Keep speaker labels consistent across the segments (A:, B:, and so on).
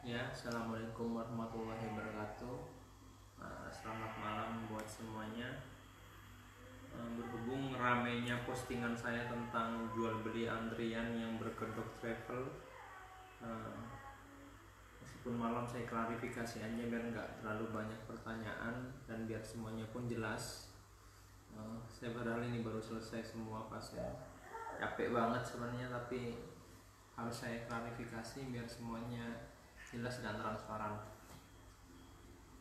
A: Ya, assalamualaikum warahmatullahi wabarakatuh. Selamat malam buat semuanya. Berhubung ramainya postingan saya tentang jual beli antrian yang berkedok travel, eh, meskipun malam saya klarifikasi aja biar nggak terlalu banyak pertanyaan dan biar semuanya pun jelas. Saya padahal ini baru selesai semua pasien, capek banget sebenarnya, tapi harus saya klarifikasi biar semuanya jelas dan transparan.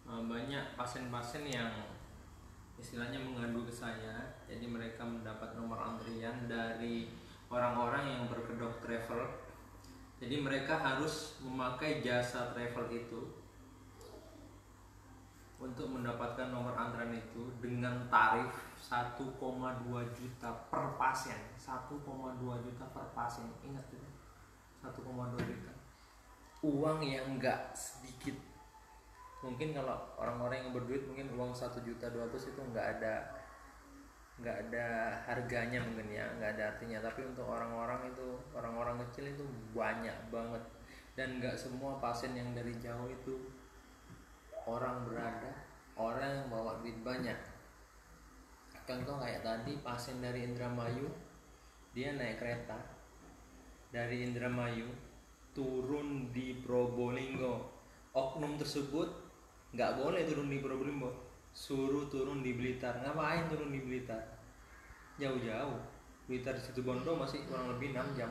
A: Banyak pasien-pasien yang istilahnya mengadu ke saya, jadi mereka mendapat nomor antrian dari orang-orang yang berkedok travel. Jadi mereka harus memakai jasa travel itu untuk mendapatkan nomor antrian itu dengan tarif 1,2 juta per pasien. 1,2 juta per pasien, ingat itu, 1,2 juta. Uang yang enggak sedikit. Mungkin kalau orang-orang yang berduit mungkin uang 1.200.000 itu nggak ada harganya, mungkin ya nggak ada artinya, tapi untuk orang-orang itu, orang-orang kecil itu banyak banget. Dan nggak semua pasien yang dari jauh itu orang berada, orang yang bawa duit banyak. Contoh kayak tadi pasien dari Indramayu, dia naik kereta dari Indramayu turun di Probolinggo. Oknum tersebut nggak boleh turun di Probolinggo, suruh turun di Blitar. Ngapain turun di Blitar? Jauh-jauh. Blitar di situ Bondo masih kurang lebih 6 jam.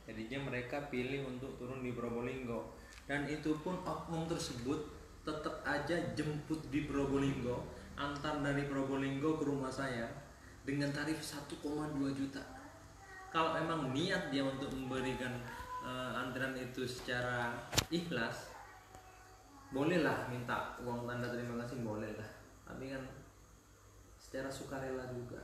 A: Jadinya mereka pilih untuk turun di Probolinggo. Dan itu pun oknum tersebut tetap aja jemput di Probolinggo, antar dari Probolinggo ke rumah saya dengan tarif 1,2 juta. Kalau emang niat dia untuk memberikan antrian itu secara ikhlas, bolehlah minta uang tanda terima kasih, boleh lah, tapi kan secara sukarela juga.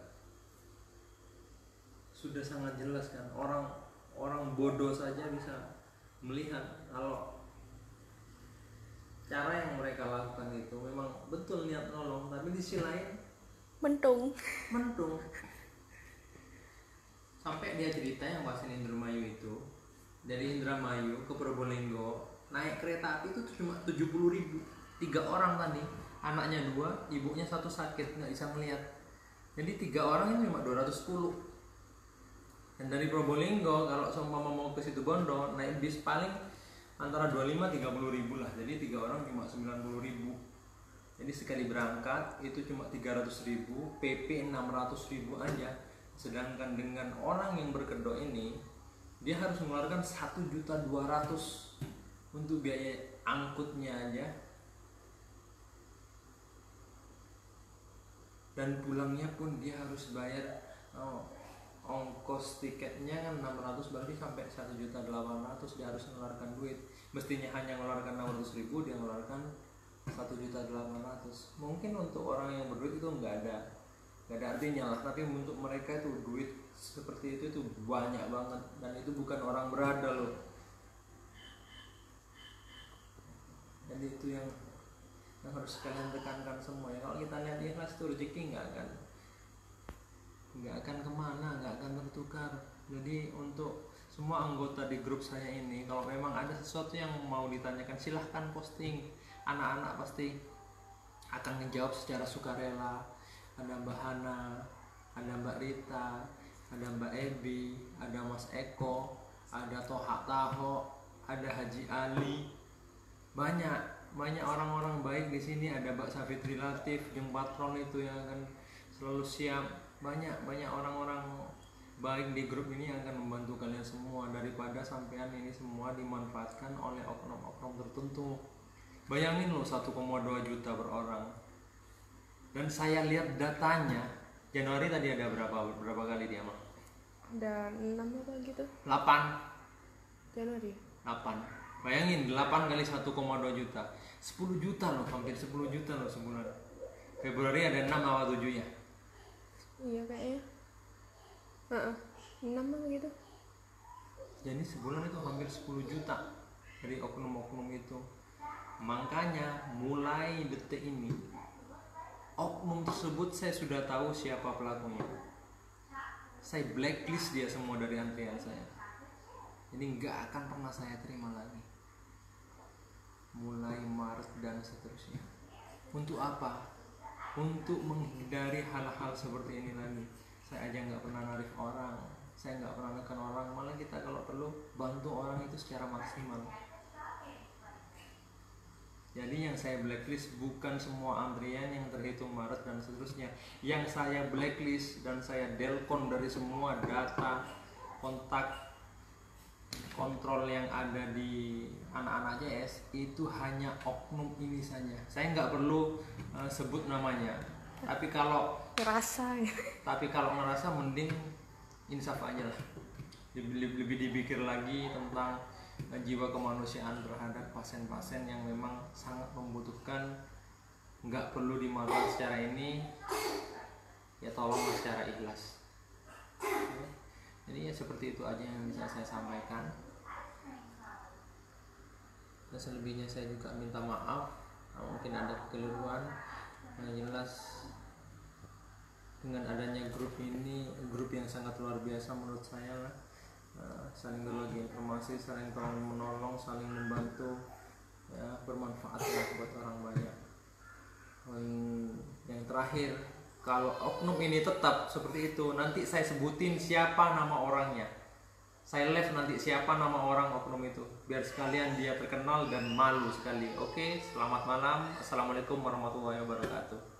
A: Sudah sangat jelas kan, orang bodoh saja bisa melihat kalau cara yang mereka lakukan itu memang betul niat nolong, tapi di sisi lain
B: mentung.
A: Sampai dia cerita yang pasien Indramayu itu, dari Indramayu ke Probolinggo naik kereta api itu cuma 70.000. 3 orang tadi, anaknya 2, ibunya 1 sakit nggak bisa melihat, jadi 3 orang itu cuma 210. Dan dari Probolinggo kalau seumpama mau ke situ Bondo naik bis paling antara 25-30.000 lah, jadi 3 orang cuma 90.000. Jadi sekali berangkat itu cuma 300.000, PP 600.000 aja. Sedangkan dengan orang yang berkedok ini, dia harus mengeluarkan 1.200.000 untuk biaya angkutnya aja, dan pulangnya pun dia harus bayar ongkos tiketnya kan 600, berarti sampai 1.800.000 dia harus mengeluarkan duit. Mestinya hanya mengeluarkan 600.000, dia mengeluarkan 1.800.000. Mungkin untuk orang yang berduit itu nggak ada artinya lah, tapi untuk mereka itu duit seperti itu banyak banget, dan itu bukan orang berada loh. Jadi itu yang harus kalian tekankan semua ya. Kalau kita lihat ikhlas itu rezeki nggak akan kemana, nggak akan tertukar. Jadi untuk semua anggota di grup saya ini, kalau memang ada sesuatu yang mau ditanyakan silahkan posting. Anak-anak pasti akan menjawab secara sukarela. Ada Mbak Hana, ada Mbak Rita, ada Mbak Ebi, ada Mas Eko, ada Toha Taho, ada Haji Ali. Banyak orang-orang baik di sini. Ada Mbak Safitri Latif, Jeng Patron itu yang akan selalu siap. Banyak orang-orang baik di grup ini yang akan membantu kalian semua, daripada sampean ini semua dimanfaatkan oleh oknum-oknum tertentu. Bayangin loh, 1,2 juta per orang. Dan saya lihat datanya, Januari tadi ada berapa kali dia mah?
B: Ada 6 apa gitu?
A: 8
B: Januari.
A: 8. Bayangin 8 kali 1,2 juta, 10 juta loh, hampir 10 juta loh sebulan. Februari ada 6 atau 7 ya?
B: Iya kayaknya 6 apa gitu.
A: Jadi sebulan itu hampir 10 juta dari oknum-oknum itu. Makanya mulai detik ini, oknum tersebut saya sudah tahu siapa pelakunya. Saya blacklist dia semua dari antrian saya. Jadi nggak akan pernah saya terima lagi. mulai Maret dan seterusnya. Untuk apa? Untuk menghindari hal-hal seperti ini lagi. Saya aja nggak pernah narik orang, saya nggak pernah nekan orang, malah kita kalau perlu bantu orang itu secara maksimal. Jadi yang saya blacklist bukan semua antrian yang terhitung Maret dan seterusnya. Yang saya blacklist dan saya delcon dari semua data kontak kontrol yang ada di anak-anak JS itu hanya oknum ini saja. Saya nggak perlu sebut namanya. Tapi kalau ngerasa mending insaf aja lah. Lebih dipikir lagi tentang jiwa kemanusiaan terhadap pasien-pasien yang memang sangat membutuhkan. Nggak perlu dimalukan secara ini, ya tolonglah secara ikhlas. Jadi ya seperti itu aja yang bisa saya sampaikan. Dan selebihnya saya juga minta maaf mungkin ada kekeliruan. Yang jelas dengan adanya grup ini, grup yang sangat luar biasa menurut saya lah. Saling berbagi informasi, saling tolong menolong, saling membantu, ya, bermanfaat ya buat orang banyak. Yang terakhir, kalau oknum ini tetap seperti itu, nanti saya sebutin siapa nama orangnya. Saya live nanti siapa nama orang oknum itu, biar sekalian dia terkenal dan malu sekali. Oke, selamat malam. Assalamualaikum warahmatullahi wabarakatuh.